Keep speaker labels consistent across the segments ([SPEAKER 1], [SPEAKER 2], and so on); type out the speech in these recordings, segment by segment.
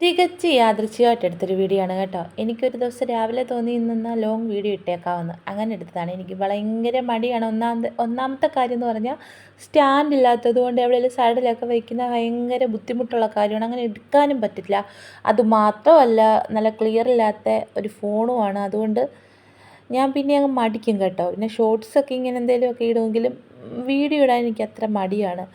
[SPEAKER 1] തികച്ച് യാദൃച്ഛികമായിട്ട് എടുത്തൊരു വീഡിയോ ആണ് കേട്ടോ. എനിക്കൊരു ദിവസം രാവിലെ തോന്നി ഇന്ന് ലോങ് വീഡിയോ ഇട്ടേക്കാമെന്ന്. അങ്ങനെ എടുത്തതാണ്. എനിക്ക് ഭയങ്കര മടിയാണ്. ഒന്നാമത്തെ കാര്യം എന്ന് പറഞ്ഞാൽ സ്റ്റാൻഡ് ഇല്ലാത്തത് കൊണ്ട് എവിടെയെങ്കിലും സൈഡിലൊക്കെ വയ്ക്കുന്ന ഭയങ്കര ബുദ്ധിമുട്ടുള്ള കാര്യമാണ്. അങ്ങനെ എടുക്കാനും പറ്റില്ല. അതുമാത്രമല്ല, നല്ല ക്ലിയർ ഇല്ലാത്ത ഒരു ഫോണുമാണ്. അതുകൊണ്ട് ഞാൻ പിന്നെ അങ്ങ് മടിക്കും കേട്ടോ. പിന്നെ ഷോർട്സൊക്കെ ഇങ്ങനെ എന്തെങ്കിലുമൊക്കെ ഇടുമെങ്കിലും വീഡിയോ ഇടാൻ എനിക്ക് അത്ര മടിയാണ്.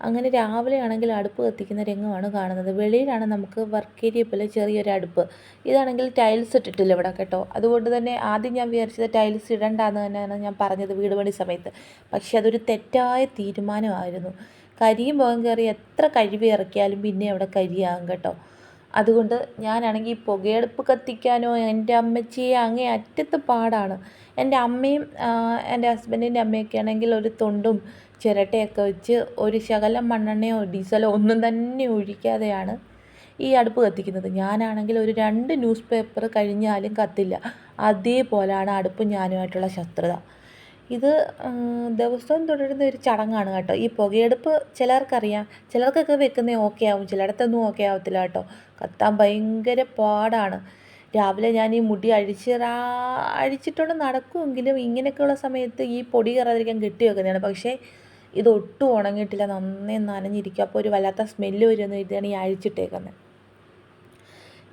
[SPEAKER 1] അങ്ങനെ രാവിലെ ആണെങ്കിൽ അടുപ്പ് കത്തിക്കുന്ന രംഗമാണ് കാണുന്നത്. വെളിയിലാണ് നമുക്ക് വർക്ക് ഏരിയ പോലെ ചെറിയൊരു അടുപ്പ്. ഇതാണെങ്കിൽ ടൈൽസ് ഇട്ടിട്ടില്ല ഇവിടെ കേട്ടോ. അതുകൊണ്ട് തന്നെ ആദ്യം ഞാൻ വിചാരിച്ചത് ടൈൽസ് ഇടണ്ടെന്ന് തന്നെയാണ് ഞാൻ പറഞ്ഞത് വീട് പണി സമയത്ത്. പക്ഷെ അതൊരു തെറ്റായ തീരുമാനമായിരുന്നു. കരിയും പുകയും കയറി എത്ര കഴുകി ഇറക്കിയാലും പിന്നെ അവിടെ കരിയാകും കേട്ടോ. അതുകൊണ്ട് ഞാനാണെങ്കിൽ പുകയടുപ്പ് കത്തിക്കാനോ എൻ്റെ അമ്മച്ചിയെ അങ്ങേ അറ്റത്ത് പാടാണ്. എൻ്റെ അമ്മയും എൻ്റെ ഹസ്ബൻഡിൻ്റെ അമ്മയൊക്കെ ആണെങ്കിൽ ഒരു തൊണ്ടും ചിരട്ടയൊക്കെ വെച്ച് ഒരു ശകലം മണ്ണെണ്ണയോ ഡീസലോ ഒന്നും തന്നെ ഒഴിക്കാതെയാണ് ഈ അടുപ്പ് കത്തിക്കുന്നത്. ഞാനാണെങ്കിൽ ഒരു 2 ന്യൂസ് പേപ്പർ കഴിഞ്ഞാലും കത്തില്ല. അതേപോലെയാണ് അടുപ്പും ഞാനുമായിട്ടുള്ള ശത്രുത. ഇത് ദിവസവും തുടരുന്ന ഒരു ചടങ്ങാണ് കേട്ടോ. ഈ പുകയടുപ്പ് ചിലർക്കറിയാം, ചിലർക്കൊക്കെ വെക്കുന്നത് ഓക്കെ ആവും, ചിലയിടത്തൊന്നും ഓക്കെ ആവത്തില്ല കേട്ടോ. കത്താൻ ഭയങ്കര പാടാണ്. രാവിലെ ഞാൻ ഈ മുടി അഴിച്ചിട്ടുണ്ട് നടക്കുമെങ്കിലും ഇങ്ങനെയൊക്കെയുള്ള സമയത്ത് ഈ പൊടി കയറാതിരിക്കാൻ കെട്ടി വെക്കുന്നതാണ്. പക്ഷേ ഇതൊട്ടും ഉണങ്ങിയിട്ടില്ല, നന്നേ നനഞ്ഞിരിക്കുക. അപ്പോൾ ഒരു വല്ലാത്ത സ്മെല്ല് വരുമെന്ന് കരുതിയാണ് ഈ അഴിച്ചിട്ടേക്കുന്നത്.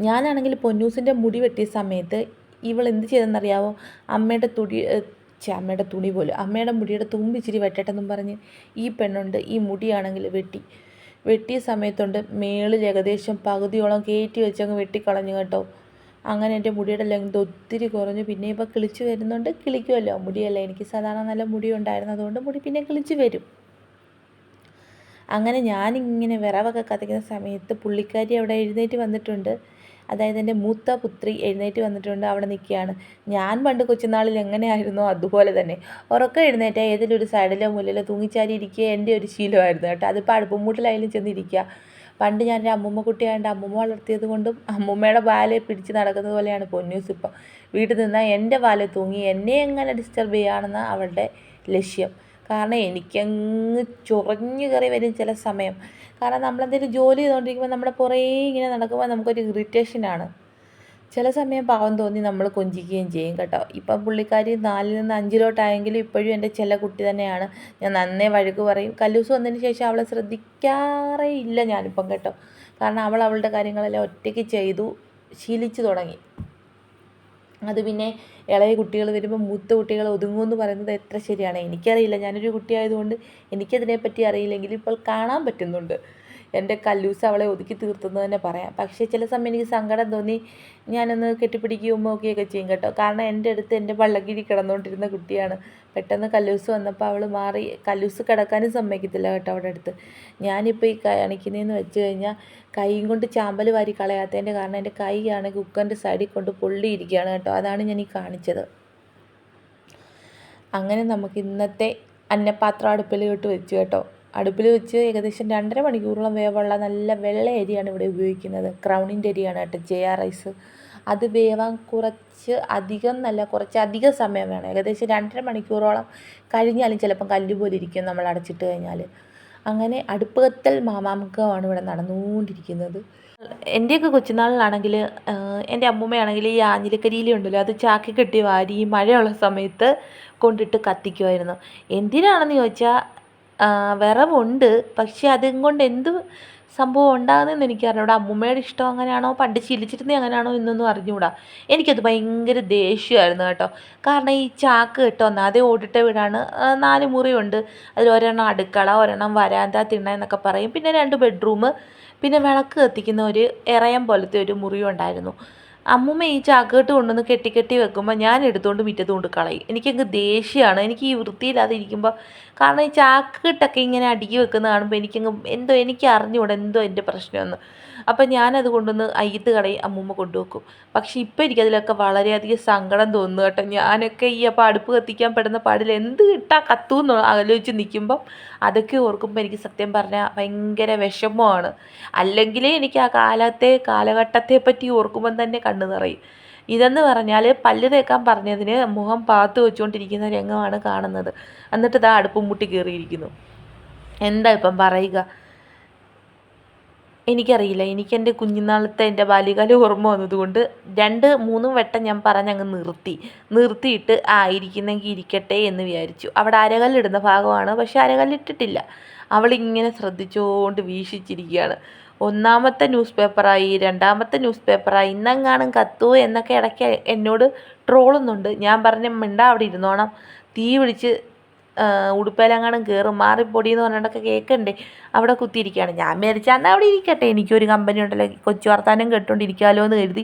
[SPEAKER 1] ഞാനാണെങ്കിൽ പൊന്നൂസിൻ്റെ മുടി വെട്ടിയ സമയത്ത് ഇവൾ എന്ത് ചെയ്തെന്നറിയാവോ? അമ്മയുടെ തുണി പോലും അമ്മയുടെ മുടിയുടെ തുമ്പ് ഇച്ചിരി വെട്ടട്ടെന്നും പറഞ്ഞ് ഈ പെണ്ണുണ്ട് ഈ മുടിയാണെങ്കിൽ വെട്ടിയ സമയത്തുണ്ട് മേളിൽ ഏകദേശം പകുതിയോളം കയറ്റി വെച്ചങ്ങ് വെട്ടിക്കളഞ്ഞു കേട്ടോ. അങ്ങനെ എൻ്റെ മുടിയുടെ ലെങ്ത് ഒത്തിരി കുറഞ്ഞു. പിന്നെ ഇപ്പോൾ കിളിച്ച് വരുന്നുണ്ട്. കിളിക്കുമല്ലോ, മുടിയല്ല, എനിക്ക് സാധാരണ നല്ല മുടി ഉണ്ടായിരുന്നു, അതുകൊണ്ട് മുടി പിന്നെ കിളിച്ച് വരും. അങ്ങനെ ഞാനിങ്ങനെ വിറവൊക്കെ കത്തിക്കുന്ന സമയത്ത് പുള്ളിക്കാരി അവിടെ എഴുന്നേറ്റ് വന്നിട്ടുണ്ട്. അതായത് എൻ്റെ മൂത്ത പുത്രി എഴുന്നേറ്റ് വന്നിട്ടുണ്ട്, അവിടെ നിൽക്കുകയാണ്. ഞാൻ പണ്ട് കൊച്ചുനാളിൽ എങ്ങനെയായിരുന്നോ അതുപോലെ തന്നെ ഉറക്കം എഴുന്നേറ്റാൽ ഏതെങ്കിലും ഒരു സൈഡിലോ മുന്നിലോ തൂങ്ങിച്ചാരി ഇരിക്കുക എൻ്റെ ഒരു ശീലമായിരുന്നു കേട്ടോ. അതിപ്പോൾ അടുപ്പുമൂട്ടിലായാലും ചെന്നിരിക്കുക. പണ്ട് ഞാനൊരു അമ്മൂമ്മ കുട്ടിയായതുകൊണ്ട് അമ്മൂമ്മ വളർത്തിയത് കൊണ്ടും അമ്മൂമ്മയുടെ വാലെ പിടിച്ച് നടക്കുന്നത് പോലെയാണ് പൊന്നൂസ് ഇപ്പം. വീട്ടിൽ നിന്നാൽ എൻ്റെ വാലെ തൂങ്ങി എന്നെ എങ്ങനെ ഡിസ്റ്റർബ് ചെയ്യുകയാണെന്ന് അവളുടെ ലക്ഷ്യം. കാരണം എനിക്കങ്ങ് ചൊറിഞ്ഞു കയറി വരും ചില സമയം. കാരണം നമ്മളെന്തെങ്കിലും ജോലി ചെയ്തുകൊണ്ടിരിക്കുമ്പോൾ നമ്മുടെ പുറകെ ഇങ്ങനെ നടക്കുമ്പോൾ നമുക്കൊരു ഇറിറ്റേഷനാണ്. ചില സമയം പാവം തോന്നി നമ്മൾ കൊഞ്ചിക്കുകയും ചെയ്യും കേട്ടോ. ഇപ്പം പുള്ളിക്കാരി 4-ൽ നിന്ന് 5-ലോട്ടായെങ്കിലും ഇപ്പോഴും എൻ്റെ ചെല്ല കുട്ടി തന്നെയാണ്. ഞാൻ നന്നേ വഴക്ക് പറയും. കല്ലൂസ് വന്നതിന് ശേഷം അവളെ ശ്രദ്ധിക്കാറേ ഇല്ല ഞാനിപ്പം കേട്ടോ. കാരണം അവളുടെ കാര്യങ്ങളെല്ലാം ഒറ്റയ്ക്ക് ചെയ്തു ശീലിച്ചു തുടങ്ങി. അത് പിന്നെ ഇളയ കുട്ടികൾ വരുമ്പോൾ മൂത്ത കുട്ടികൾ ഒതുങ്ങുമെന്ന് പറയുന്നത് എത്ര ശരിയാണ് എനിക്കറിയില്ല. ഞാനൊരു കുട്ടിയായതുകൊണ്ട് എനിക്കതിനെപ്പറ്റി അറിയില്ലെങ്കിലും ഇപ്പോൾ കാണാൻ പറ്റുന്നുണ്ട്. എൻ്റെ കല്ലൂസ് അവളെ ഒതുക്കി തീർത്തെന്ന് തന്നെ പറയാം. പക്ഷേ ചില സമയം എനിക്ക് സങ്കടം തോന്നി ഞാനൊന്ന് കെട്ടിപ്പിടിക്കുകയും നോക്കുകയൊക്കെ ചെയ്യും കേട്ടോ. കാരണം എൻ്റെ അടുത്ത് എൻ്റെ പള്ളക്കിഴി കിടന്നുകൊണ്ടിരുന്ന കുട്ടിയാണ്. പെട്ടെന്ന് കല്ലൂസ് വന്നപ്പോൾ അവൾ മാറി. കല്ലൂസ് കിടക്കാനും സമ്മതിക്കത്തില്ല കേട്ടോ അവിടെ അടുത്ത്. ഞാനിപ്പോൾ ഈ കാണിക്കുന്നതെന്ന് വെച്ച് കഴിഞ്ഞാൽ കൈയും കൊണ്ട് ചാമ്പൽ വാരി കളയാത്തതിൻ്റെ കാരണം എൻ്റെ കൈ ആണെങ്കിൽ കുക്കറിൻ്റെ സൈഡിൽ കൊണ്ട് പൊള്ളിയിരിക്കുകയാണ് കേട്ടോ. അതാണ് ഞാൻ ഈ കാണിച്ചത്. അങ്ങനെ നമുക്ക് ഇന്നത്തെ അന്നപാത്രം അടുപ്പിലോട്ട് വെച്ചു കേട്ടോ. അടുപ്പിൽ വെച്ച് ഏകദേശം 2.5 മണിക്കൂറോളം വേവുള്ള നല്ല വെള്ള അരിയാണ് ഇവിടെ ഉപയോഗിക്കുന്നത്. ക്രൗണിൻ്റെ അരിയാണ് കേട്ടോ, ജയ റൈസ്. അത് വേവാൻ കുറച്ചധികം സമയം വേണം. ഏകദേശം 2.5 മണിക്കൂറോളം കഴിഞ്ഞാലും ചിലപ്പം കല്ലുപോലെ ഇരിക്കും നമ്മൾ അടച്ചിട്ട് കഴിഞ്ഞാൽ. അങ്ങനെ അടുപ്പ് കത്തൽ മാമാങ്കമാണ് ഇവിടെ നടന്നുകൊണ്ടിരിക്കുന്നത്. എൻ്റെയൊക്കെ കൊച്ചുനാളിലാണെങ്കിൽ എൻ്റെ അമ്മൂമ്മയാണെങ്കിൽ ഈ ആഞ്ഞിലിക്കരിയിലുണ്ടല്ലോ, അത് ചാക്കി കെട്ടി വാരി ഈ മഴയുള്ള സമയത്ത് കൊണ്ടിട്ട് കത്തിക്കുമായിരുന്നു. എന്തിനാണെന്ന് ചോദിച്ചാൽ വിറവുണ്ട്, പക്ഷേ അതും കൊണ്ട് എന്ത് സംഭവം ഉണ്ടാകുന്നതെന്ന് എനിക്കറിഞ്ഞൂടാ. അമ്മൂമ്മയുടെ ഇഷ്ടം അങ്ങനെയാണോ, പണ്ട് ശീലിച്ചിരുന്നത് അങ്ങനെയാണോ എന്നൊന്നും അറിഞ്ഞുകൂടാ. എനിക്കത് ഭയങ്കര ദേഷ്യമായിരുന്നു കേട്ടോ. കാരണം ഈ ചാക്ക് കെട്ടുവന്ന അതേ ഓടിട്ട വീടാണ്. 4 മുറിയുണ്ട്. അതിൽ ഒരെണ്ണം അടുക്കള, ഒരെണ്ണം വരാന്ത, തിണ്ണ എന്നൊക്കെ പറയും. പിന്നെ 2 ബെഡ്റൂം, പിന്നെ വിളക്ക് കത്തിക്കുന്ന ഒരു ഇറയം പോലത്തെ ഒരു മുറിയും ഉണ്ടായിരുന്നു. അമ്മൂമ്മ ഈ ചാക്കുകെട്ട് കൊണ്ടുവന്ന് കെട്ടി വെക്കുമ്പോൾ ഞാൻ എടുത്തുകൊണ്ട് മുറ്റത്ത് കൊണ്ട് കളയും. എനിക്കങ്ങ് ദേഷ്യമാണ്. എനിക്ക് ഈ വൃത്തിയില്ലാതെ ഇരിക്കുമ്പോൾ, കാരണം ഈ ചാക്കുകെട്ടൊക്കെ ഇങ്ങനെ അടുക്കി വെക്കുന്നത് കാണുമ്പോൾ എനിക്കങ്ങ് എന്തോ, എനിക്ക് അറിഞ്ഞുകൂടെ എന്തോ എൻ്റെ പ്രശ്നമെന്ന്. അപ്പം ഞാനത് കൊണ്ടുവന്ന് അയ്യത്ത് കളയും, അമ്മൂമ്മ കൊണ്ടുവെക്കും. പക്ഷേ ഇപ്പം എനിക്കതിലൊക്കെ വളരെയധികം സങ്കടം തോന്നുന്നു കേട്ടോ. ഞാനൊക്കെ അപ്പോൾ അടുപ്പ് കത്തിക്കാൻ പെടുന്ന പാടിൽ എന്ത് കിട്ടാൻ കത്തുമെന്ന് ആലോചിച്ച് നിൽക്കുമ്പം അതൊക്കെ ഓർക്കുമ്പോൾ എനിക്ക് സത്യം പറഞ്ഞാൽ ഭയങ്കര വിഷമമാണ്. അല്ലെങ്കിലേ എനിക്ക് ആ കാലഘട്ടത്തെ പറ്റി ഓർക്കുമ്പം തന്നെ കണ്ണ് നിറയും. ഇതെന്ന് പറഞ്ഞാൽ പല്ല് തേക്കാൻ പറഞ്ഞതിന് മുഖം പാത്ത് വെച്ചുകൊണ്ടിരിക്കുന്ന രംഗമാണ് കാണുന്നത്. എന്നിട്ട് ഇതാ അടുപ്പും മുട്ടി കയറിയിരിക്കുന്നു. എന്താ ഇപ്പം പറയുക? എനിക്കറിയില്ല. എനിക്കെൻ്റെ കുഞ്ഞുനാളത്തെ എൻ്റെ ബാല്യകാലം ഓർമ്മ വന്നതുകൊണ്ട് 2, 3 വട്ടം ഞാൻ പറഞ്ഞങ്ങ് നിർത്തിയിട്ട് ഇരിക്കുന്നെങ്കിൽ ഇരിക്കട്ടെ എന്ന് വിചാരിച്ചു. അവിടെ അരകല്ലിടുന്ന ഭാഗമാണ്. പക്ഷെ അരകല്ലിട്ടിട്ടില്ല. അവളിങ്ങനെ ശ്രദ്ധിച്ചുകൊണ്ട് വീക്ഷിച്ചിരിക്കുകയാണ്. ഒന്നാമത്തെ ന്യൂസ് പേപ്പറായി, രണ്ടാമത്തെ ന്യൂസ് പേപ്പറായി, ഇന്നെങ്ങാനും കത്തുമോ എന്നൊക്കെ ഇടയ്ക്ക് എന്നോട് ട്രോളുന്നുണ്ട്. ഞാൻ പറഞ്ഞ അവിടെ ഇരുന്നോണം, തീ പിടിച്ച് ഉടുപ്പേലെങ്ങാനും കയറും, മാറിപ്പൊടി എന്ന് പറഞ്ഞിട്ടൊക്കെ കേൾക്കണ്ടേ, അവിടെ കുത്തിയിരിക്കുകയാണ്. ഞാൻ വിചാരിച്ചാൽ എന്നാൽ അവിടെ ഇരിക്കട്ടെ, എനിക്കൊരു കമ്പനി ഉണ്ടല്ലോ, കൊച്ചു വർത്താനം കേട്ടോണ്ടിരിക്കാമല്ലോ എന്ന് കരുതി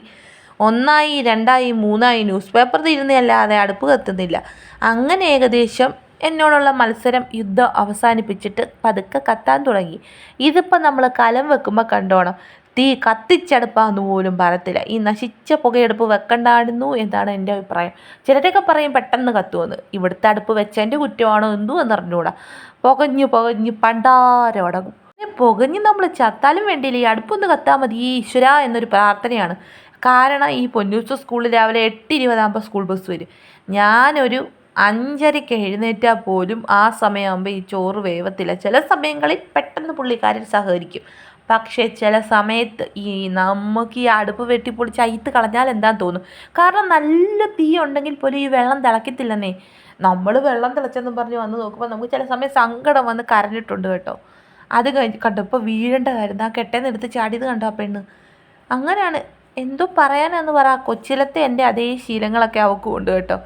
[SPEAKER 1] 1, 2, 3 ന്യൂസ് പേപ്പർ തീരുന്നതല്ലാതെ അടുപ്പ് കത്തുന്നില്ല. അങ്ങനെ ഏകദേശം എന്നോടുള്ള യുദ്ധം അവസാനിപ്പിച്ചിട്ട് പതുക്കെ കത്താൻ തുടങ്ങി. ഇതിപ്പോൾ നമ്മൾ കലം വെക്കുമ്പോൾ കണ്ടോണം, തീ കത്തിച്ചടുപ്പാന്ന് പോലും പറയത്തില്ല. ഈ നശിച്ച പുകയെടുപ്പ് വെക്കണ്ടായിരുന്നു എന്നാണ് എൻ്റെ അഭിപ്രായം. ചിലരൊക്കെ പറയും പെട്ടെന്ന് കത്തുമെന്ന്. ഇവിടുത്തെ അടുപ്പ് വെച്ചതിൻ്റെ കുറ്റമാണോ എന്തോ എന്നറിഞ്ഞൂടാ. പുകഞ്ഞ് പണ്ടാരമടങ്ങും. പുകഞ്ഞ് നമ്മൾ ചത്താലും വേണ്ടിയില്ല, ഈ അടുപ്പൊന്ന് കത്താൽ മതി ഈശ്വര എന്നൊരു പ്രാർത്ഥനയാണ്. കാരണം ഈ പൊന്നൂസ് സ്കൂളിൽ രാവിലെ 8:20 സ്കൂൾ ബസ് വരും. ഞാനൊരു 5:30 എഴുന്നേറ്റാൽ പോലും ആ സമയമാകുമ്പോൾ ഈ ചോറ് വേവത്തില്ല. ചില സമയങ്ങളിൽ പെട്ടെന്ന് പുള്ളിക്കാരൻ സഹകരിക്കും. പക്ഷേ ചില സമയത്ത് നമുക്ക് ഈ അടുപ്പ് വെട്ടിപ്പൊളിച്ച് അയിത്ത് കളഞ്ഞാൽ എന്താന്ന് തോന്നും. കാരണം നല്ല തീ ഉണ്ടെങ്കിൽ പോലും ഈ വെള്ളം തിളക്കത്തില്ലെന്നേ. നമ്മൾ വെള്ളം തിളച്ചെന്നും പറഞ്ഞ് വന്ന് നോക്കുമ്പോൾ നമുക്ക് ചില സമയം സങ്കടം വന്ന് കരഞ്ഞിട്ടുണ്ട് കേട്ടോ. അത് കണ്ടോ ഇപ്പോൾ വീഴേണ്ട കാര്യം, ആ കെട്ടേന്ന് എടുത്ത് ചാടിയത് കണ്ടോ ആ പെണ്ണ്. അങ്ങനെയാണ്. എന്തോ പറയാനെന്ന് പറ. കൊച്ചിലത്തെ എൻ്റെ അതേ ശീലങ്ങളൊക്കെ അവൾക്കും ഉണ്ട് കേട്ടോ.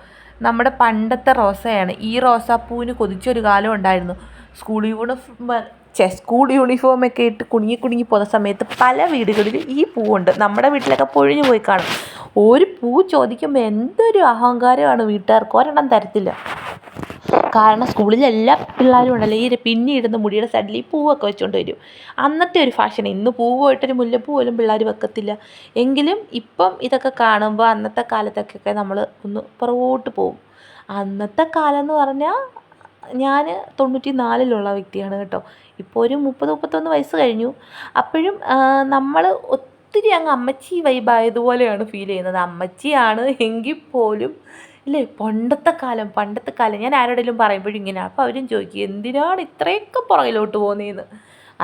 [SPEAKER 1] നമ്മുടെ പണ്ടത്തെ റോസയാണ്. ഈ റോസാപ്പൂവിന് കൊതിച്ചൊരു കാലം ഉണ്ടായിരുന്നു. സ്കൂൾ യൂണിഫോമൊക്കെ ഇട്ട് കുടുങ്ങി പോകുന്ന സമയത്ത് പല വീടുകളിലും ഈ പൂവുണ്ട്. നമ്മുടെ വീട്ടിലൊക്കെ പൊഴിഞ്ഞു പോയി കാണും. ഒരു പൂ ചോദിക്കുമ്പോൾ എന്തൊരു അഹങ്കാരമാണ് വീട്ടുകാർക്ക്. ഒരെണ്ണം തരത്തില്ല. കാരണം സ്കൂളിലെല്ലാ പിള്ളേരും ഉണ്ടല്ലോ ഈ പിന്നിടുന്ന മുടിയുടെ സൈഡിൽ ഈ പൂവൊക്കെ വെച്ചുകൊണ്ട് വരും. അന്നത്തെ ഒരു ഫാഷൻ. ഇന്ന് പൂ പോയിട്ടൊരു മുല്ലപ്പൂ പോലും പിള്ളേർ വെക്കത്തില്ല. എങ്കിലും ഇപ്പം ഇതൊക്കെ കാണുമ്പോൾ അന്നത്തെ കാലത്തൊക്കെ നമ്മൾ ഒന്ന് പുറകോട്ട് പോകും. അന്നത്തെ കാലം എന്ന് പറഞ്ഞാൽ ഞാൻ 94-ലുള്ള വ്യക്തിയാണ് കേട്ടോ. ഇപ്പോൾ ഒരു 30-31 വയസ്സ് കഴിഞ്ഞു. അപ്പോഴും നമ്മൾ ഒത്തിരി അങ്ങ് അമ്മച്ചി വൈബായതുപോലെയാണ് ഫീൽ ചെയ്യുന്നത്. അമ്മച്ചിയാണ് എങ്കിൽ പോലും ഇല്ലേ, പണ്ടത്തെ കാലം ഞാൻ ആരോടെങ്കിലും പറയുമ്പോഴും ഇങ്ങനെയാണ്. അപ്പോൾ അവരും ചോദിക്കും എന്തിനാണ് ഇത്രയൊക്കെ പുറകിലോട്ട് പോകുന്നതെന്ന്.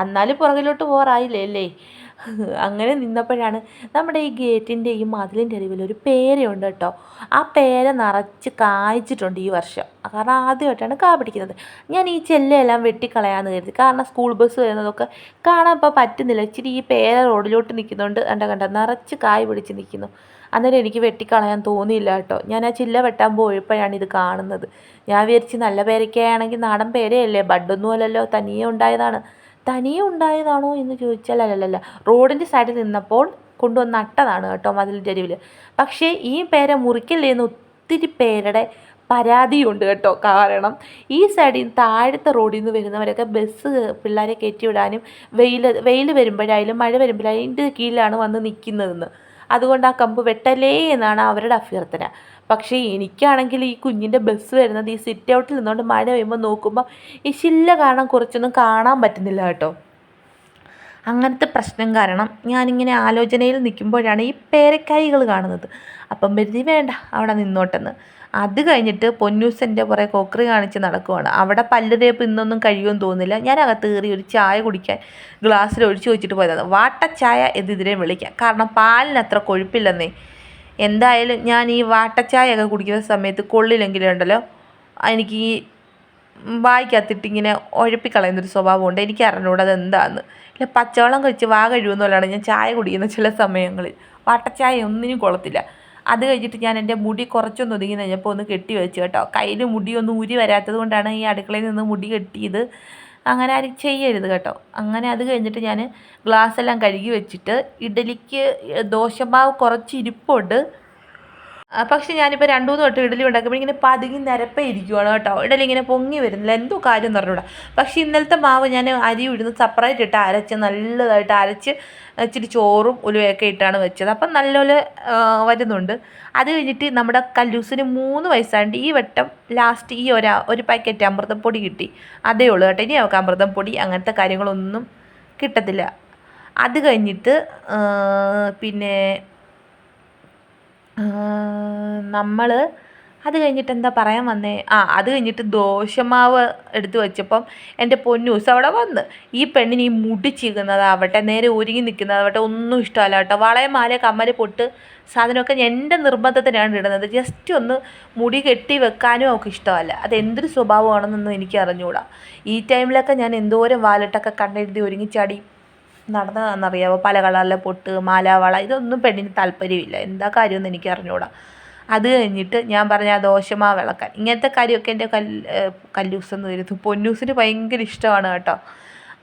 [SPEAKER 1] എന്നാലും പുറകിലോട്ട് പോകാറായില്ലേ അല്ലേ. അങ്ങനെ നിന്നപ്പോഴാണ് നമ്മുടെ ഈ ഗേറ്റിൻ്റെ ഈ മതിലിൻ്റെ അരികിൽ ഒരു പേരയുണ്ട് കേട്ടോ. ആ പേര നിറച്ച് കായ്ച്ചിട്ടുണ്ട് ഈ വർഷം. കാരണം ആദ്യമായിട്ടാണ് കാ പിടിക്കുന്നത്. ഞാൻ ഈ ചെല്ലയെല്ലാം വെട്ടിക്കളയാമെന്ന് കരുതി. കാരണം സ്കൂൾ ബസ് വരുന്നതൊക്കെ കാണാൻ ഇപ്പോൾ പറ്റുന്നില്ല. ഇച്ചിരി ഈ പേര റോഡിലോട്ട് നിൽക്കുന്നുണ്ട്. കണ്ട നിറച്ച് കായ് പിടിച്ച് നിൽക്കുന്നു. അന്നേരം എനിക്ക് വെട്ടിക്കളയാൻ തോന്നിയില്ല കേട്ടോ. ഞാൻ ആ ചില്ല വെട്ടാൻ പോയപ്പോഴാണ് ഇത് കാണുന്നത്. ഞാൻ വിചാരിച്ച് നല്ല പേരയ്ക്കാണെങ്കിൽ നാടൻ പേരയല്ലേ, ബഡൊന്നും അല്ലല്ലോ, തനിയെ ഉണ്ടായതാണോ എന്ന് ചോദിച്ചാൽ അല്ലല്ല, റോഡിൻ്റെ സൈഡിൽ നിന്നപ്പോൾ കൊണ്ടുവന്ന് നട്ടതാണ് കേട്ടോ മതിലിൻ്റെ അരികിൽ. പക്ഷേ ഈ പേര മുറിക്കല്ലേ എന്ന് ഒത്തിരി പേരുടെ പരാതിയുണ്ട് കേട്ടോ. കാരണം ഈ സൈഡിൽ താഴത്തെ റോഡിൽ നിന്ന് വരുന്നവരൊക്കെ ബസ് പിള്ളേരെ കയറ്റി വിടാനും വെയിൽ വരുമ്പോഴായാലും മഴ വരുമ്പോഴായാലും ഇതിൻ്റെ കീഴിലാണ് വന്ന് നിൽക്കുന്നതെന്ന്. അതുകൊണ്ട് ആ കമ്പ് വെട്ടലേ എന്നാണ് അവരുടെ അഭ്യർത്ഥന. പക്ഷേ എനിക്കാണെങ്കിൽ ഈ കുഞ്ഞിൻ്റെ ബസ് വരുന്നത് ഈ സിറ്റ് ഔട്ടിൽ നിന്നുകൊണ്ട് മഴ പെയ്യുമ്പോൾ നോക്കുമ്പോൾ ഈ ശില്ല കാരണം കുറച്ചൊന്നും കാണാൻ പറ്റുന്നില്ല കേട്ടോ. അങ്ങനത്തെ പ്രശ്നം കാരണം ഞാനിങ്ങനെ ആലോചനയിൽ നിൽക്കുമ്പോഴാണ് ഈ പേരക്കായ്കൾ കാണുന്നത്. അപ്പം കരുതി വേണ്ട അവിടെ നിന്നോട്ടെന്ന്. അത് കഴിഞ്ഞിട്ട് പൊന്നൂസൻ്റെ കുറേ കോക്കറി കാണിച്ച് നടക്കുവാണ്. അവിടെ പല്ല് തേപ്പ് ഇന്നൊന്നും കഴിയുമെന്ന് തോന്നുന്നില്ല. ഞാൻ അകത്ത് കയറി ഒരു ചായ കുടിക്കാൻ ഗ്ലാസ്സിൽ ഒഴിച്ച് വെച്ചിട്ട് പോയതാണ്. വാട്ടച്ചായ ഇതിനെ വിളിക്കാം. കാരണം പാലിന് അത്ര കൊഴുപ്പില്ലെന്നേ. എന്തായാലും ഞാൻ ഈ വാട്ടച്ചായയൊക്കെ കുടിക്കുന്ന സമയത്ത് കൊള്ളില്ലെങ്കിലും ഉണ്ടല്ലോ, എനിക്ക് ഈ വായിക്കകത്തിട്ടിങ്ങനെ ഉഴപ്പിക്കളയുന്നൊരു സ്വഭാവമുണ്ട്. എനിക്ക് അറിഞ്ഞൂടെ അതെന്താന്ന്. ഇല്ല പച്ചവെള്ളം കഴിച്ച് കഴിയുന്ന പോലെയാണ് ഞാൻ ചായ കുടിക്കുന്ന ചില സമയങ്ങളിൽ. വാട്ടച്ചായ ഒന്നിനും കൊള്ളത്തില്ല. അത് കഴിഞ്ഞിട്ട് ഞാൻ എൻ്റെ മുടി കുറച്ചൊന്ന് ഒതുങ്ങി കഴിഞ്ഞപ്പോൾ ഒന്ന് കെട്ടി വെച്ചു കേട്ടോ. കയ്യിൽ മുടിയൊന്നും ഊരി വരാത്തത് കൊണ്ടാണ് ഈ അടുക്കളയിൽ നിന്ന് മുടി കെട്ടിയത്. അങ്ങനെ ആരും ചെയ്യരുത് കേട്ടോ. അങ്ങനെ അത് കഴിഞ്ഞിട്ട് ഞാൻ ഗ്ലാസ്സെല്ലാം കഴുകി വെച്ചിട്ട് ഇഡലിക്ക് ദോശമാവ് കുറച്ച് ഇരിപ്പുണ്ട്. പക്ഷേ ഞാനിപ്പോൾ 2-3 വട്ടം ഇഡലി ഉണ്ടാക്കുമ്പോൾ ഇങ്ങനെ പതുങ്ങി നിരപ്പേ ഇരിക്കുവാണ് കേട്ടോ. ഇഡലി ഇങ്ങനെ പൊങ്ങി വരുന്നില്ല, എന്തോ കാര്യം എന്ന് പറഞ്ഞുകൂടാ. പക്ഷേ ഇന്നലത്തെ മാവ് ഞാൻ അരി ഉഴുന്ന് സെപ്പറേറ്റ് ഇട്ട് അരച്ച് നല്ലതായിട്ട് അരച്ച് ഇച്ചിരി ചോറും ഉലുവയൊക്കെ ഇട്ടാണ് വെച്ചത്. അപ്പം നല്ലപോലെ വരുന്നുണ്ട്. അത് കഴിഞ്ഞിട്ട് നമ്മുടെ കല്ലൂസിന് 3 വയസ്സായിട്ട് ഈ വട്ടം ലാസ്റ്റ് ഈ ഒരു പാക്കറ്റ് അമൃതപ്പൊടി കിട്ടി. അതേ ഉള്ളൂ കേട്ടോ. ഇനി അവൾക്ക് അമൃതപ്പൊടി അങ്ങനത്തെ കാര്യങ്ങളൊന്നും കിട്ടത്തില്ല. അത് കഴിഞ്ഞിട്ട് പിന്നെ നമ്മൾ അത് കഴിഞ്ഞിട്ട് എന്താ പറയാൻ വന്നേ, അത് കഴിഞ്ഞിട്ട് ദോശമാവ് എടുത്ത് വെച്ചപ്പം എൻ്റെ പൊന്നൂസ് അവിടെ വന്ന്. ഈ പെണ്ണിന് ഈ മുടി ചീകുന്നതാവട്ടെ, നേരെ ഒരുങ്ങി നിൽക്കുന്നതാവട്ടെ ഒന്നും ഇഷ്ടമല്ല കേട്ടോ. വളയം മാല കമ്മൽ പൊട്ട് സാധനമൊക്കെ എൻ്റെ നിർബന്ധത്തിനാണ് ഇടുന്നത്. ജസ്റ്റ് ഒന്ന് മുടി കെട്ടി വെക്കാനും അവൾക്ക് ഇഷ്ടമല്ല. അത് എന്തൊരു സ്വഭാവമാണെന്നൊന്നും എനിക്ക് അറിഞ്ഞുകൂടാ. ഈ ടൈമിലൊക്കെ ഞാൻ എന്തോരം വാലിട്ടൊക്കെ കണ്ണെഴുതി ഒരുങ്ങിച്ചാടി നടന്നതെന്നറിയാമോ. പല കളറിലെ പൊട്ട്, മാല, വള, ഇതൊന്നും പെണ്ണിന് താല്പര്യമില്ല. എന്താ കാര്യമെന്ന് എനിക്ക് അറിഞ്ഞുകൂടാ. അത് കഴിഞ്ഞിട്ട് ഞാൻ പറഞ്ഞ ആ ദോശമാവ് ഇളക്കാൻ, ഇങ്ങനത്തെ കാര്യമൊക്കെ എൻ്റെ കല്ലൂസെന്ന് വരുന്നു. പൊന്നൂസിന് ഭയങ്കര ഇഷ്ടമാണ് കേട്ടോ.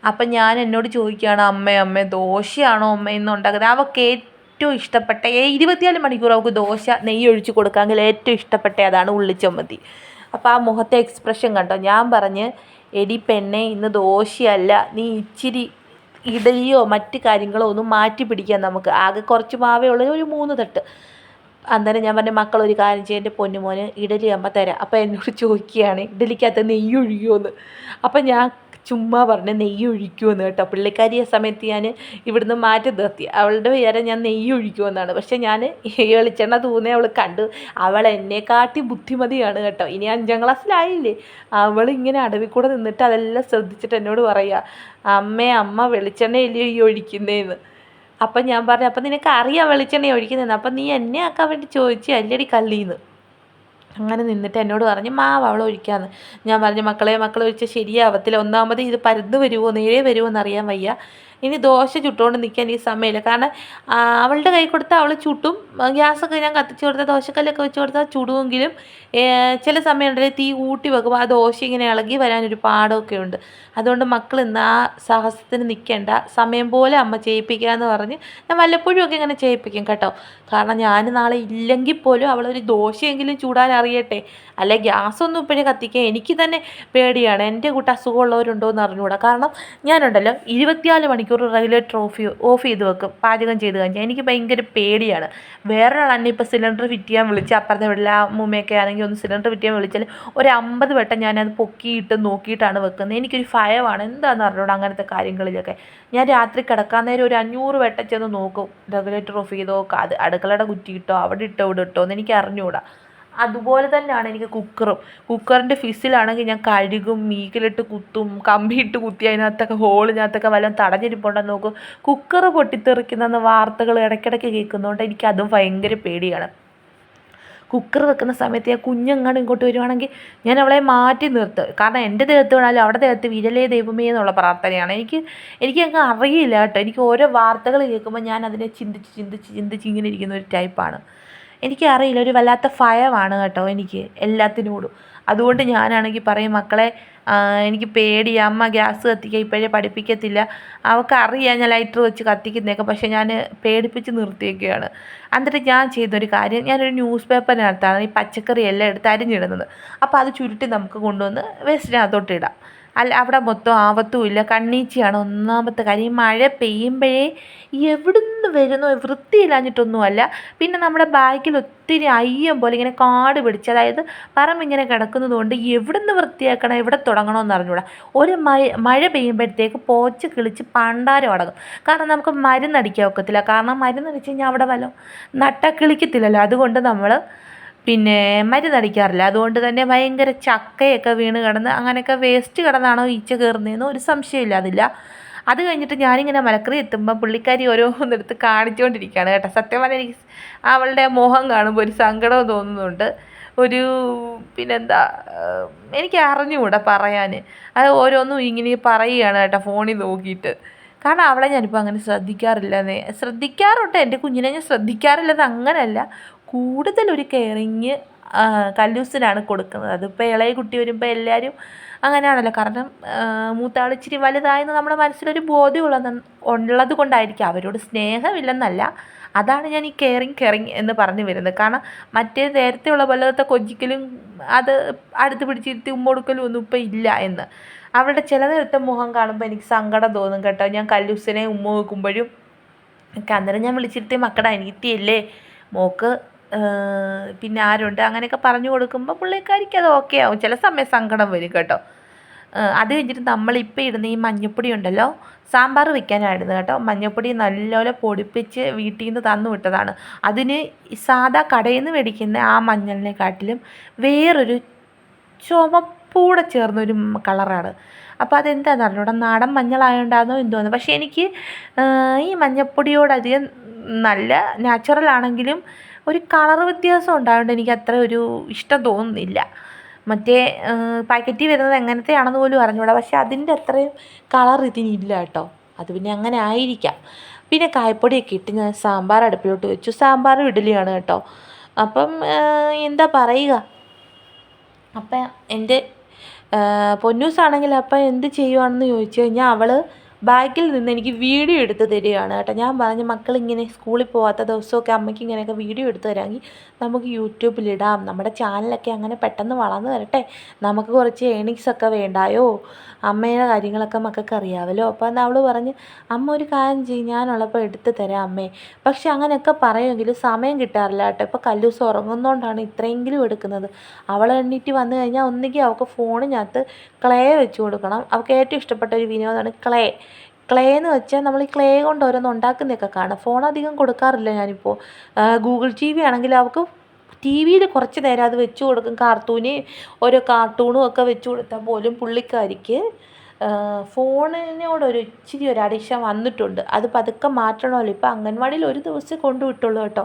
[SPEAKER 1] അപ്പം ഞാൻ എന്നോട് ചോദിക്കുകയാണ്, അമ്മേ ദോശയാണോ അമ്മ ഇന്ന് ഉണ്ടാക്കുന്നത്? അവൾക്ക് ഏറ്റവും ഇഷ്ടപ്പെട്ട 24 മണിക്കൂർ അവൾക്ക് ദോശ നെയ്യ് ഒഴിച്ച് കൊടുക്കാമെങ്കിൽ ഏറ്റവും ഇഷ്ടപ്പെട്ട അതാണ് ഉള്ളിച്ചമ്മന്തി. അപ്പോൾ ആ മുഖത്തെ എക്സ്പ്രഷൻ കണ്ടോ. ഞാൻ പറഞ്ഞ്, എടി പെണ്ണെ ഇന്ന് ദോശയല്ല, നീ ഇച്ചിരി ഇഡലിയോ മറ്റ് കാര്യങ്ങളോ ഒന്നും മാറ്റി പിടിക്കാൻ, നമുക്ക് ആകെ കുറച്ച് മാവേ ഉള്ളൂ, ഒരു 3 തട്ട്. അന്നേരം ഞാൻ പറഞ്ഞ, മക്കളൊരു കാര്യം ചെയ്യും, എൻ്റെ പൊന്നുമോന് ഇഡലി അമ്മ തരാം. അപ്പോൾ എന്നോട് ചോദിക്കുകയാണ് ഇഡലിക്കകത്ത് നെയ്യ് ഒഴിക്കുമെന്ന്. അപ്പം ഞാൻ ചുമ്മാ പറഞ്ഞ് നെയ്യ് ഒഴിക്കുമെന്ന് കേട്ടോ. പുള്ളിക്കാരിയെ സമയത്ത് ഞാൻ ഇവിടുന്ന് മാറ്റി നിർത്തി. അവളുടെ വിചാരം ഞാൻ നെയ്യ് ഒഴിക്കുമെന്നാണ്. പക്ഷേ ഞാൻ വെളിച്ചെണ്ണ തൂന്നേ അവൾ കണ്ടു. അവൾ എന്നെക്കാട്ടി ബുദ്ധിമതിയാണ് കേട്ടോ. ഇനി 5ാം ക്ലാസ്സിലായില്ലേ. അവളിങ്ങനെ അടവിക്കൂടെ നിന്നിട്ട് അതെല്ലാം ശ്രദ്ധിച്ചിട്ട് എന്നോട് പറയുക, അമ്മ വെളിച്ചെണ്ണയില്ലേ ഈ ഒഴിക്കുന്നതെന്ന്. അപ്പം ഞാൻ പറഞ്ഞു, അപ്പം നിനക്ക് അറിയാം വെളിച്ചെണ്ണ ഒഴിക്കുന്നതെന്ന്, അപ്പം നീ എന്നെ ആക്കാൻ വേണ്ടി ചോദിച്ചു അല്ലടി കള്ളീന്ന്. അങ്ങനെ നിന്നിട്ട് എന്നോട് പറഞ്ഞ് മാവ് അവൾ ഒഴിക്കാമെന്ന്. ഞാൻ പറഞ്ഞു, മക്കൾ ഒഴിച്ചാൽ ശരിയാവത്തില്ല. ഒന്നാമത് ഇത് പരന്ന് വരുമോ നേരെ വരുമോ എന്നറിയാൻ വയ്യ. ഇനി ദോശ ചുട്ടുകൊണ്ട് നിൽക്കാൻ ഈ സമയമില്ല. കാരണം അവളുടെ കൈ കൊടുത്താൽ അവൾ ചുട്ടും, ഗ്യാസൊക്കെ ഞാൻ കത്തിച്ച് കൊടുത്താൽ ദോശക്കല്ലൊക്കെ വെച്ച് കൊടുത്താൽ ചുടുമെങ്കിലും ചില സമയമുണ്ടെങ്കിൽ തീ കൂട്ടി വെക്കുമ്പോൾ ആ ദോശ ഇങ്ങനെ ഇളകി വരാനൊരു പാടമൊക്കെ ഉണ്ട്. അതുകൊണ്ട് മക്കൾ ഇന്ന് ആ സാഹസത്തിന് നിൽക്കേണ്ട, സമയം പോലെ അമ്മ ചെയ്യിപ്പിക്കാമെന്ന് പറഞ്ഞ് ഞാൻ വല്ലപ്പോഴും ഒക്കെ ഇങ്ങനെ ചെയ്യിപ്പിക്കും കേട്ടോ. കാരണം ഞാൻ നാളെ ഇല്ലെങ്കിൽ പോലും അവളൊരു ദോശയെങ്കിലും ചൂടാൻ അറിയട്ടെ. അല്ലെ ഗ്യാസൊന്നും ഇപ്പോഴേ കത്തിക്കാൻ എനിക്ക് തന്നെ പേടിയാണ്. എൻ്റെ കൂട്ട് അസുഖമുള്ളവരുണ്ടോ എന്ന് അറിഞ്ഞുകൂടാ. കാരണം ഞാനുണ്ടല്ലോ 24 മണിക്കൂർ റെഗുലേറ്റർ ഓഫ് ചെയ്ത് വെക്കും പാചകം ചെയ്ത് കഴിഞ്ഞാൽ. എനിക്ക് ഭയങ്കര പേടിയാണ്. വേറൊരാളെന്നെ ഇപ്പോൾ സിലിണ്ടർ ഫിറ്റ് ചെയ്യാൻ വിളിച്ച്, അപ്പുറത്തെ വീട്ടിലെ അമ്മൂമ്മയൊക്കെ ആണെങ്കിൽ ഒന്ന് സിലിണ്ടർ ഫിറ്റ് ചെയ്യാൻ വിളിച്ചാൽ ഒരു 50 വട്ടം ഞാനത് പൊക്കിയിട്ട് നോക്കിയിട്ടാണ് വെക്കുന്നത്. എനിക്കൊരു ഭയമാണ്, എന്താണെന്ന് അറിഞ്ഞൂടാ അങ്ങനത്തെ കാര്യങ്ങളിലൊക്കെ. ഞാൻ രാത്രി കിടക്കാൻ നേരം ഒരു 500 വട്ടം ചെന്ന് നോക്കും, റെഗുലേറ്റർ ഓഫ് ചെയ്തോ, അത് അടുക്കളയുടെ കുറ്റിയിട്ടോ അവിടെ ഇട്ടോ ഇവിടെ ഇട്ടോ എന്ന് എനിക്ക് അറിഞ്ഞുകൂടാ. അതുപോലെ തന്നെയാണ് എനിക്ക് കുക്കറിൻ്റെ ഫിസിലാണെങ്കിൽ ഞാൻ കഴുകും, മീക്കിലിട്ട് കുത്തും, കമ്പിയിട്ട് കുത്തി അതിനകത്തൊക്കെ ഹോളിനകത്തൊക്കെ വല്ലതും തടഞ്ഞിരിപ്പുണ്ടെന്ന് നോക്കും. കുക്കർ പൊട്ടിത്തെറിക്കുന്ന വാർത്തകൾ ഇടയ്ക്കിടയ്ക്ക് കേൾക്കുന്നതുകൊണ്ട് എനിക്കതും ഭയങ്കര പേടിയാണ്. കുക്കർ വെക്കുന്ന സമയത്ത് ഞാൻ കുഞ്ഞെങ്ങാനും ഇങ്ങോട്ട് വരുവാണെങ്കിൽ ഞാൻ അവളെ മാറ്റി നിർത്തും. കാരണം എൻ്റെ ദേഹത്ത് വീണാലും അവിടെ ദേഹത്ത് വിരലേ ദൈവമേ എന്നുള്ള പ്രാർത്ഥനയാണ്. എനിക്കങ്ങ് അറിയില്ല കേട്ടോ. എനിക്ക് ഓരോ വാർത്തകൾ കേൾക്കുമ്പോൾ ഞാൻ അതിനെ ചിന്തിച്ച് ഇങ്ങനെ ഇരിക്കുന്ന ഒരു ടൈപ്പാണ്. എനിക്കറിയില്ല, ഒരു വല്ലാത്ത ഭയമാണ് കേട്ടോ എനിക്ക് എല്ലാത്തിനോടും. അതുകൊണ്ട് ഞാനാണെങ്കിൽ പറയും, മക്കളെ എനിക്ക് പേടിയാണ്, അമ്മ ഗ്യാസ് കത്തിക്കാൻ ഇപ്പോഴേ പഠിപ്പിക്കത്തില്ല. അവൾക്കറിയാം ഞാൻ ലൈറ്റർ വെച്ച് കത്തിക്കുന്നതൊക്കെ, പക്ഷേ ഞാൻ പേടിപ്പിച്ച് നിർത്തിയൊക്കെയാണ്. എന്നിട്ട് ഞാൻ ചെയ്തൊരു കാര്യം, ഞാനൊരു ന്യൂസ് പേപ്പറിനകത്താണ് ഈ പച്ചക്കറി എല്ലാം എടുത്ത് അരിഞ്ഞിടുന്നത്. അപ്പോൾ അത് ചുരുട്ടി നമുക്ക് കൊണ്ടുവന്ന് വേസ്റ്റിനകത്തോട്ട് ഇടാം. അവിടെ മൊത്തം ആവത്തുമില്ല. കണ്ണീച്ചയാണ് ഒന്നാമത്തെ കാര്യം. ഈ മഴ പെയ്യുമ്പോഴേ എവിടുന്ന് വരുന്നോ, വൃത്തിയില്ലാഞ്ഞിട്ടൊന്നുമല്ല, പിന്നെ നമ്മുടെ ബാക്കിൽ ഒത്തിരി അയ്യം പോലെ ഇങ്ങനെ കാട് പിടിച്ച്, അതായത് പറമ്പിങ്ങനെ കിടക്കുന്നത് കൊണ്ട് എവിടുന്ന് വൃത്തിയാക്കണം, എവിടെ തുടങ്ങണമെന്ന് അറിഞ്ഞൂടാ. ഒരു മഴ പെയ്യുമ്പോഴത്തേക്ക് പോച്ച് കിളിച്ച് പണ്ടാരം അടങ്ങും. കാരണം നമുക്ക് മരുന്നടിക്കാൻ ഒക്കത്തില്ല. കാരണം മരുന്നടിച്ച് കഴിഞ്ഞാൽ അവിടെ വല്ലതും നട്ടാൽ കിളിക്കത്തില്ലല്ലോ. അതുകൊണ്ട് നമ്മൾ മരുന്നടിക്കാറില്ല. അതുകൊണ്ട് തന്നെ ഭയങ്കര ചക്കയൊക്കെ വീണ് കിടന്ന് അങ്ങനെയൊക്കെ വേസ്റ്റ് കിടന്നാണോ ഈച്ച കയറുന്നതെന്ന് ഒരു സംശയമില്ലാതില്ല. അത് കഴിഞ്ഞിട്ട് ഞാനിങ്ങനെ മലക്കറി എത്തുമ്പോൾ പുള്ളിക്കാരി ഓരോന്നെടുത്ത് കാണിച്ചുകൊണ്ടിരിക്കുകയാണ് കേട്ടോ. സത്യം പറഞ്ഞാൽ എനിക്ക് അവളുടെ മുഖം കാണുമ്പോൾ ഒരു സങ്കടം തോന്നുന്നുണ്ട്. പിന്നെന്താ, എനിക്ക് അറിഞ്ഞുകൂടാ പറയാൻ. അത് ഓരോന്നും ഇങ്ങനെ പറയുകയാണ് കേട്ടോ ഫോണിൽ നോക്കിയിട്ട്. കാരണം അവളെ ഞാനിപ്പോൾ അങ്ങനെ ശ്രദ്ധിക്കാറുണ്ട്. എൻ്റെ കുഞ്ഞിനെ ഞാൻ ശ്രദ്ധിക്കാറില്ലെന്ന് അങ്ങനെയല്ല, കൂടുതലൊരു കെയറിങ് കല്ലൂസിനാണ് കൊടുക്കുന്നത്. അതിപ്പോൾ ഇളയ കുട്ടി വരുമ്പോൾ എല്ലാവരും അങ്ങനെയാണല്ലോ. കാരണം മൂത്താൾ ഇച്ചിരി വലുതായെന്ന് നമ്മുടെ മനസ്സിലൊരു ബോധ്യം ഉള്ളത് കൊണ്ടായിരിക്കും. അവരോട് സ്നേഹമില്ലെന്നല്ല, അതാണ് ഞാൻ ഈ കെയറിങ് എന്ന് പറഞ്ഞു വരുന്നത്. കാരണം മറ്റേ നേരത്തെയുള്ള പോലത്തെ കൊഞ്ചിക്കലും അത് അടുത്ത് പിടിച്ചിരുത്തി ഉമ്മൊടുക്കലും ഒന്നും ഇപ്പോൾ ഇല്ല എന്ന്. അവളുടെ ചില നേരത്തെ മുഖം കാണുമ്പോൾ എനിക്ക് സങ്കടം തോന്നും കേട്ടോ. ഞാൻ കല്ലൂസിനെ ഉമ്മ വെക്കുമ്പോഴും അന്നേരം ഞാൻ വിളിച്ചിരുത്തി, മക്കളുടെ അനിയത്തിയല്ലേ, മോൾക്ക് പിന്നെ ആരുണ്ട് അങ്ങനെയൊക്കെ പറഞ്ഞു കൊടുക്കുമ്പോൾ പുള്ളിക്കാരിക്ക് അത് ഓക്കെ ആവും. ചില സമയം സങ്കടം വരും കേട്ടോ. അത് കഴിഞ്ഞിട്ട് നമ്മളിപ്പോൾ ഇടുന്ന ഈ മഞ്ഞൾപ്പൊടി ഉണ്ടല്ലോ, സാമ്പാർ വെക്കാനായിരുന്നു കേട്ടോ. മഞ്ഞൾപ്പൊടി നല്ലപോലെ പൊടിപ്പിച്ച് വീട്ടിൽ നിന്ന് തന്നു വിട്ടതാണ്. അതിന് സാധാ കടയിൽ നിന്ന് മേടിക്കുന്ന ആ മഞ്ഞളിനെക്കാട്ടിലും വേറൊരു ചുവപ്പൂടെ ചേർന്നൊരു കളറാണ്. അപ്പോൾ അതെന്താണെന്ന് അറിഞ്ഞൂടാ, നാടൻ മഞ്ഞളായതുകൊണ്ടാണെന്നോ എന്തോന്ന്. പക്ഷേ എനിക്ക് ഈ മഞ്ഞൾപ്പൊടിയോടധികം നല്ല നാച്ചുറൽ ആണെങ്കിലും ഒരു കളർ വ്യത്യാസം ഉണ്ടായതുകൊണ്ട് എനിക്ക് അത്ര ഒരു ഇഷ്ടം തോന്നുന്നില്ല. മറ്റേ പാക്കറ്റിൽ വരുന്നത് എങ്ങനത്തെയാണെന്ന് പോലും അറിഞ്ഞൂടാ. പക്ഷേ അതിൻ്റെ അത്രയും കളർ ഇതിനില്ല കേട്ടോ. അത് പിന്നെ അങ്ങനെ ആയിരിക്കാം. പിന്നെ കായപ്പൊടിയൊക്കെ ഇട്ട് ഞാൻ സാമ്പാർ അടുപ്പിലോട്ട് വെച്ചു. സാമ്പാറും ഇഡ്ഡലിയാണ് കേട്ടോ. അപ്പം എന്താ പറയുക, അപ്പം എൻ്റെ പൊന്നൂസാണെങ്കിൽ അപ്പം എന്ത് ചെയ്യുവാണെന്ന് ചോദിച്ചു കഴിഞ്ഞാൽ അവൾ ബാഗിൽ നിന്ന് എനിക്ക് വീഡിയോ എടുത്ത് തരികയാണ് കേട്ടോ. ഞാൻ പറഞ്ഞു, മക്കളിങ്ങനെ സ്കൂളിൽ പോകാത്ത ദിവസമൊക്കെ അമ്മയ്ക്ക് ഇങ്ങനെയൊക്കെ വീഡിയോ എടുത്ത് തരാമെങ്കിൽ നമുക്ക് യൂട്യൂബിലിടാം, നമ്മുടെ ചാനലൊക്കെ അങ്ങനെ പെട്ടെന്ന് വളർന്നു വരട്ടെ, നമുക്ക് കുറച്ച് ഏണിങ്സൊക്കെ വേണ്ടായോ, അമ്മയുടെ കാര്യങ്ങളൊക്കെ മക്കൾക്ക് അറിയാമല്ലോ. അപ്പോൾ അവൾ പറഞ്ഞ്, അമ്മ ഒരു കാര്യം ചെയ്യും, ഞാനുള്ളപ്പോൾ എടുത്ത് തരാം അമ്മേ. പക്ഷെ അങ്ങനെയൊക്കെ പറയുമെങ്കിലും സമയം കിട്ടാറില്ല കേട്ടോ. ഇപ്പോൾ കല്ലൂസ് ഉറങ്ങുന്നതുകൊണ്ടാണ് ഇത്രയെങ്കിലും എടുക്കുന്നത്. അവൾ എണ്ണീറ്റ് വന്നു കഴിഞ്ഞാൽ ഒന്നുകിൽ അവൾക്ക് ഫോണിനകത്ത് ക്ലേ വെച്ച് കൊടുക്കണം. അവൾക്ക് ഏറ്റവും ഇഷ്ടപ്പെട്ട ഒരു വിനോദമാണ് ക്ലേ എന്ന് വെച്ചാൽ നമ്മൾ ഈ ക്ലേ കൊണ്ട് ഓരോന്ന് ഉണ്ടാക്കുന്നതൊക്കെ കാണാം. ഫോൺ അധികം കൊടുക്കാറില്ല ഞാനിപ്പോൾ. ഗൂഗിൾ ടി വി ആണെങ്കിൽ അവൾക്ക് ടി വിയിൽ കുറച്ച് നേരം അത് വെച്ച് കൊടുക്കും. ഓരോ കാർട്ടൂണും ഒക്കെ വെച്ച് കൊടുത്താൽ പോലും പുള്ളിക്കാരിക്ക് ഫോണിനോടൊരു ഇച്ചിരി ഒരു അഡിക്ഷൻ വന്നിട്ടുണ്ട്. അത് പതുക്കെ മാറ്റണമല്ലോ. ഇപ്പോൾ അംഗൻവാടിയിൽ ഒരു ദിവസം കൊണ്ടു വിട്ടുള്ളൂ കേട്ടോ.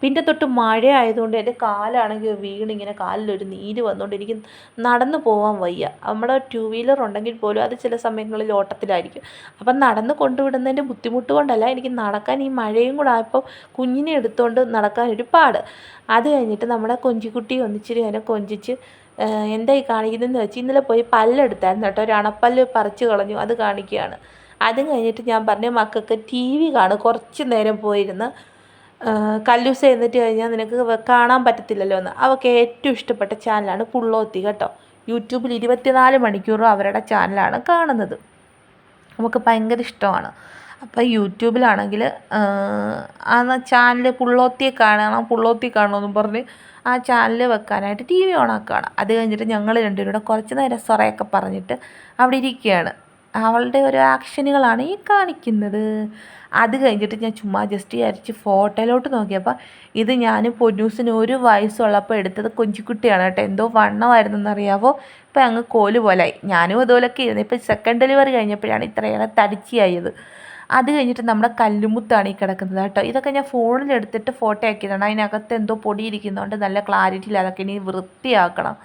[SPEAKER 1] പിന്നെ തൊട്ട് മഴ ആയതുകൊണ്ട് എൻ്റെ കാലാണെങ്കിൽ വീണിങ്ങനെ കാലിലൊരു നീര് വന്നുകൊണ്ട് എനിക്ക് നടന്നു പോകാൻ വയ്യ. നമ്മുടെ ടു വീലർ ഉണ്ടെങ്കിൽ പോലും അത് ചില സമയങ്ങളിൽ ഓട്ടത്തിലായിരിക്കും. അപ്പം നടന്ന് കൊണ്ടുവിടുന്നതിൻ്റെ ബുദ്ധിമുട്ട് കൊണ്ടല്ല, എനിക്ക് നടക്കാൻ ഈ മഴയും കൂടെ ആയപ്പോൾ കുഞ്ഞിനെ എടുത്തുകൊണ്ട് നടക്കാനൊരു പാട്. അത് കഴിഞ്ഞിട്ട് നമ്മുടെ കൊഞ്ചിക്കുട്ടി ഒന്നിച്ചിരി നേരം കൊഞ്ചിച്ച് എന്തായി കാണിക്കുന്നതെന്ന് വെച്ച് ഇന്നലെ പോയി പല്ലെടുത്തായിരുന്നു കേട്ടോ. ഒരു അണപ്പല്ല് പറിച്ച് കളഞ്ഞു, അത് കാണിക്കുകയാണ്. അതും കഴിഞ്ഞിട്ട് ഞാൻ പറഞ്ഞു, മക്കൾക്ക് ടി വി കാണും, കുറച്ച് നേരം പോയിരുന്ന്. കല്ലൂസ് എന്നിട്ട് കഴിഞ്ഞാൽ നിനക്ക് കാണാൻ പറ്റത്തില്ലല്ലോ എന്ന്. അവൾക്ക് ഏറ്റവും ഇഷ്ടപ്പെട്ട ചാനലാണ് പുള്ളോത്തി കേട്ടോ. യൂട്യൂബിൽ 24 മണിക്കൂറും അവരുടെ ചാനലാണ് കാണുന്നത്. നമുക്ക് ഭയങ്കര ഇഷ്ടമാണ്. അപ്പോൾ യൂട്യൂബിലാണെങ്കിൽ ആ ചാനൽ പുള്ളോത്തി കാണണമെന്നും പറഞ്ഞ് ആ ചാനൽ വെക്കാനായിട്ട് ടി വി ഓണാക്കുകയാണ്. അത് കഴിഞ്ഞിട്ട് ഞങ്ങൾ രണ്ടുപേരും കൂടെ കുറച്ച് നേരം സൊറയൊക്കെ പറഞ്ഞിട്ട് അവിടെ ഇരിക്കുകയാണ്. അവളുടെ ഓരോ ആക്ഷനുകളാണ് ഈ കാണിക്കുന്നത്. അത് കഴിഞ്ഞിട്ട് ഞാൻ ചുമ്മാ ജസ്റ്റ് വിചാരിച്ച് ഫോട്ടോയിലോട്ട് നോക്കിയപ്പോൾ ഇത് ഞാൻ പൊന്നൂസിന് 1 വയസ്സുള്ളപ്പോൾ എടുത്തത് കൊഞ്ചിക്കുട്ടിയാണ് കേട്ടോ. എന്തോ വണ്ണമായിരുന്നെന്നറിയാവോ, ഇപ്പം അങ്ങ് കോല് പോലായി. ഞാനും അതുപോലൊക്കെ ഇരുന്നു. ഇപ്പം സെക്കൻഡ് ഡെലിവറി കഴിഞ്ഞപ്പോഴാണ് ഇത്രയേറെ തടിച്ചിയായത്. അത് കഴിഞ്ഞിട്ട് നമ്മുടെ കല്ലുമുത്താണ് ഈ കിടക്കുന്നത് കേട്ടോ. ഇതൊക്കെ ഞാൻ ഫോണിലെടുത്തിട്ട് ഫോട്ടോ ആക്കിയതാണ്. അതിനകത്ത് എന്തോ പൊടി ഇരിക്കുന്നതുകൊണ്ട് നല്ല ക്ലാരിറ്റിയിൽ അതൊക്കെ ഇനി വൃത്തിയാക്കണം.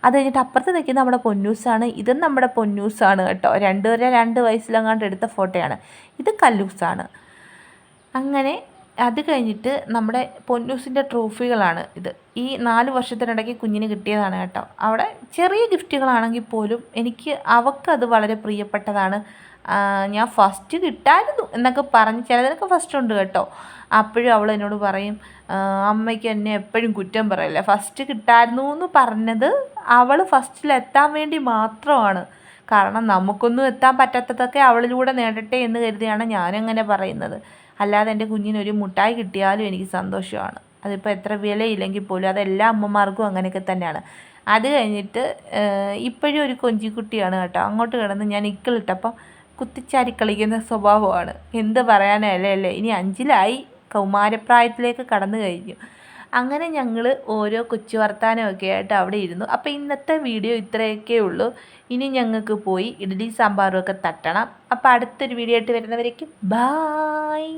[SPEAKER 1] അത് കഴിഞ്ഞിട്ട് അപ്പുറത്ത് നിൽക്കുന്ന നമ്മുടെ പൊന്നൂസാണ്. ഇതും നമ്മുടെ പൊന്നൂസാണ് കേട്ടോ. 2 വയസ്സിലെങ്ങാണ്ട് എടുത്ത ഫോട്ടോയാണ്. ഇത് കല്ലൂസാണ്. അങ്ങനെ അത് കഴിഞ്ഞിട്ട് നമ്മുടെ പൊന്നൂസിൻ്റെ ട്രോഫികളാണ് ഇത്. ഈ 4 വർഷത്തിനിടയ്ക്ക് കുഞ്ഞിന് കിട്ടിയതാണ് കേട്ടോ. അവിടെ ചെറിയ ഗിഫ്റ്റുകളാണെങ്കിൽ പോലും എനിക്ക് അവൾക്കത് വളരെ പ്രിയപ്പെട്ടതാണ്. ഞാൻ ഫസ്റ്റ് കിട്ടായിരുന്നു എന്നൊക്കെ പറഞ്ഞ്, ചിലതിനൊക്കെ ഫസ്റ്റ് ഉണ്ട് കേട്ടോ. അപ്പോഴും അവൾ എന്നോട് പറയും, അമ്മയ്ക്ക് എന്നെ എപ്പോഴും കുറ്റം പറയില്ല, ഫസ്റ്റ് കിട്ടായിരുന്നു എന്ന് പറഞ്ഞത് അവൾ ഫസ്റ്റിലെത്താൻ വേണ്ടി മാത്രമാണ്. കാരണം നമുക്കൊന്നും എത്താൻ പറ്റാത്തതൊക്കെ അവളിലൂടെ നേടട്ടെ എന്ന് കരുതിയാണ് ഞാനങ്ങനെ പറയുന്നത്. അല്ലാതെ എൻ്റെ കുഞ്ഞിനൊരു മുട്ടായി കിട്ടിയാലും എനിക്ക് സന്തോഷമാണ്. അതിപ്പോൾ എത്ര വിലയില്ലെങ്കിൽ പോലും അതെല്ലാ അമ്മമാർക്കും അങ്ങനെയൊക്കെ തന്നെയാണ്. അത് കഴിഞ്ഞിട്ട് ഇപ്പോഴും ഒരു കൊഞ്ചിക്കുട്ടിയാണ് കേട്ടോ. അങ്ങോട്ട് കിടന്ന് ഞാൻ ഇക്കിളിട്ടപ്പം കുത്തിച്ചാരി കളിക്കുന്ന സ്വഭാവമാണ്. എന്ത് പറയാനല്ലേ. ഇനി 5ലായി, കൗമാരപ്രായത്തിലേക്ക് കടന്നു കഴിഞ്ഞു. അങ്ങനെ ഞങ്ങൾ ഓരോ കൊച്ചു വർത്താനമൊക്കെ ആയിട്ട് അവിടെ ഇരുന്നു. അപ്പോൾ ഇന്നത്തെ വീഡിയോ ഇത്രയൊക്കെ ഉള്ളൂ. ഇനി ഞങ്ങൾക്ക് പോയി ഇഡ്ഡലി സാമ്പാറും ഒക്കെ തട്ടണം. അപ്പോൾ അടുത്തൊരു വീഡിയോ ആയിട്ട് വരുന്നവരേക്കും ബായ്.